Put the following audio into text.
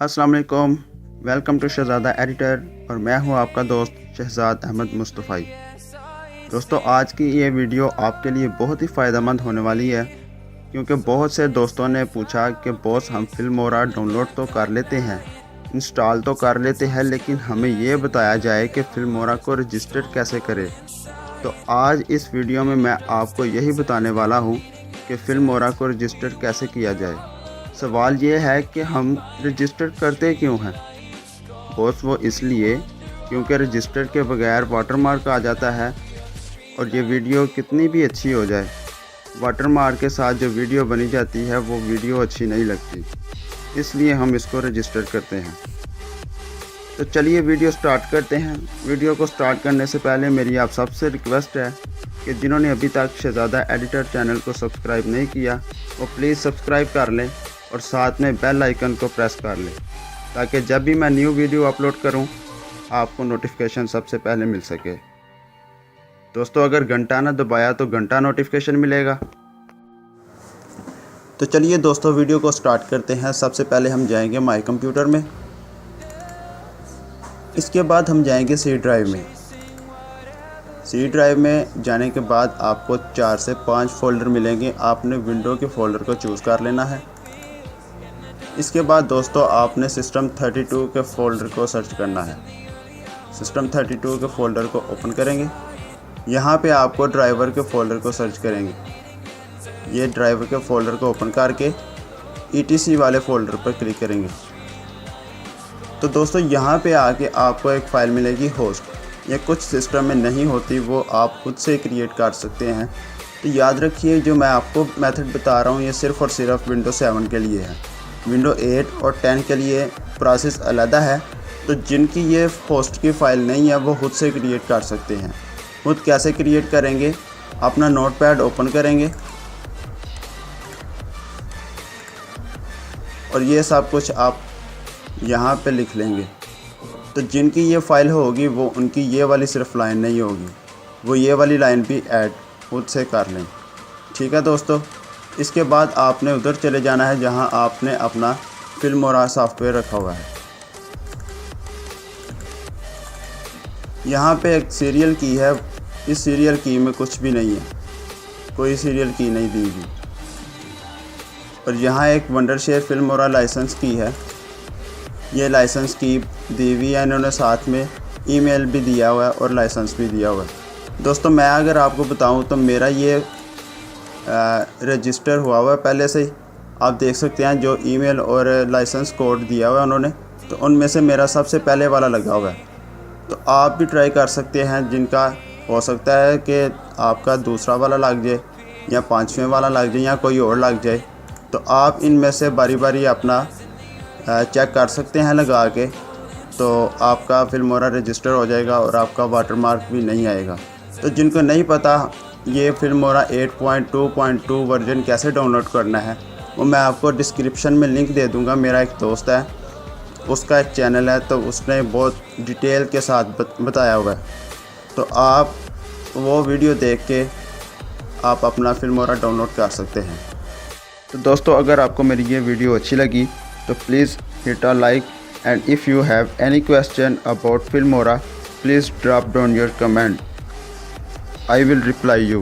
अस्सलाम वालेकुम। Welcome to Shahzada editor और मैं हूं आपका दोस्त शहजाद अहमद मुस्तफ़ाई। दोस्तों, आज की ये वीडियो आपके लिए बहुत ही फ़ायदेमंद होने वाली है, क्योंकि बहुत से दोस्तों ने पूछा कि बॉस हम फिल्मोरा डाउनलोड तो कर लेते हैं, इंस्टॉल तो कर लेते हैं, लेकिन हमें ये बताया जाए कि फिल्मोरा को रजिस्टर कैसे करें। तो आज इस वीडियो में मैं आपको यही बताने वाला हूँ कि फिल्मोरा को रजिस्टर कैसे किया जाए। सवाल ये है कि हम रजिस्टर करते क्यों हैं? बॉस वो इसलिए क्योंकि रजिस्टर के बगैर वाटरमार्क आ जाता है, और ये वीडियो कितनी भी अच्छी हो जाए, वाटरमार्क के साथ जो वीडियो बनी जाती है वो वीडियो अच्छी नहीं लगती, इसलिए हम इसको रजिस्टर करते हैं। तो चलिए वीडियो स्टार्ट करते हैं। वीडियो को स्टार्ट करने से पहले मेरी आप सबसे रिक्वेस्ट है कि जिन्होंने अभी तक शहज़ादा एडिटर चैनल को सब्सक्राइब नहीं किया वो प्लीज़ सब्सक्राइब कर लें और साथ में बेल आइकन को प्रेस कर लें, ताकि जब भी मैं न्यू वीडियो अपलोड करूं आपको नोटिफिकेशन सबसे पहले मिल सके। दोस्तों, अगर घंटा ना दबाया तो घंटा नोटिफिकेशन मिलेगा। तो चलिए दोस्तों, वीडियो को स्टार्ट करते हैं। सबसे पहले हम जाएंगे माई कंप्यूटर में, इसके बाद हम जाएंगे सी ड्राइव में। सी ड्राइव में जाने के बाद आपको 4 से 5 फ़ोल्डर मिलेंगे। आपने विंडो के फ़ोल्डर को चूज़ कर लेना है। इसके बाद दोस्तों आपने सिस्टम 32 के फ़ोल्डर को सर्च करना है। सिस्टम 32 के फ़ोल्डर को ओपन करेंगे। यहाँ पे आपको ड्राइवर के फ़ोल्डर को सर्च करेंगे। ये ड्राइवर के फ़ोल्डर को ओपन करके ETC वाले फ़ोल्डर पर क्लिक करेंगे। तो दोस्तों यहाँ पे आके आपको एक फ़ाइल मिलेगी होस्ट। ये कुछ सिस्टम में नहीं होती, वो आप खुद से क्रिएट कर सकते हैं। तो याद रखिए, जो मैं आपको मेथड बता रहा हूँ ये सिर्फ़ और सिर्फ विंडो 7 के लिए है। विंडो 8 और 10 के लिए प्रोसेस अलग है। तो जिनकी ये होस्ट की फ़ाइल नहीं है वो खुद से क्रिएट कर सकते हैं। खुद कैसे क्रिएट करेंगे? अपना नोटपैड ओपन करेंगे और ये सब कुछ आप यहाँ पे लिख लेंगे। तो जिनकी ये फ़ाइल होगी वो उनकी ये वाली सिर्फ लाइन नहीं होगी, वो ये वाली लाइन भी ऐड खुद से कर लें। ठीक है दोस्तों, इसके बाद आपने उधर चले जाना है जहाँ आपने अपना फिल्मोरा सॉफ्टवेयर रखा हुआ है। यहाँ पे एक सीरियल की है। इस सीरियल की में कुछ भी नहीं है, कोई सीरियल की नहीं दी गई। और यहाँ एक वंडरशेयर फिल्मोरा लाइसेंस की है। ये लाइसेंस की दी हुई है इन्होंने, साथ में ईमेल भी दिया हुआ है और लाइसेंस भी दिया हुआ है। दोस्तों, मैं अगर आपको बताऊं तो मेरा ये रजिस्टर हुआ हुआ है पहले से ही। आप देख सकते हैं जो ईमेल और लाइसेंस कोड दिया हुआ है उन्होंने, तो उनमें से मेरा सबसे पहले वाला लगा हुआ है। तो आप भी ट्राई कर सकते हैं, जिनका हो सकता है कि आपका दूसरा वाला लग जाए या 5वें वाला लग जाए या कोई और लग जाए। तो आप इनमें से बारी बारी अपना चेक कर सकते हैं लगा के, तो आपका फिल्मोरा रजिस्टर हो जाएगा और आपका वाटरमार्क भी नहीं आएगा। तो जिनको नहीं पता ये फिल्मोरा 8.2.2 वर्जन कैसे डाउनलोड करना है, वो मैं आपको डिस्क्रिप्शन में लिंक दे दूंगा। मेरा एक दोस्त है, उसका एक चैनल है, तो उसने बहुत डिटेल के साथ बताया हुआ है। तो आप वो वीडियो देख के आप अपना फिल्मोरा डाउनलोड कर सकते हैं। तो दोस्तों, अगर आपको मेरी ये वीडियो अच्छी लगी तो please hit a like, and if you have any question about Filmora, please drop down your comment. I will reply you.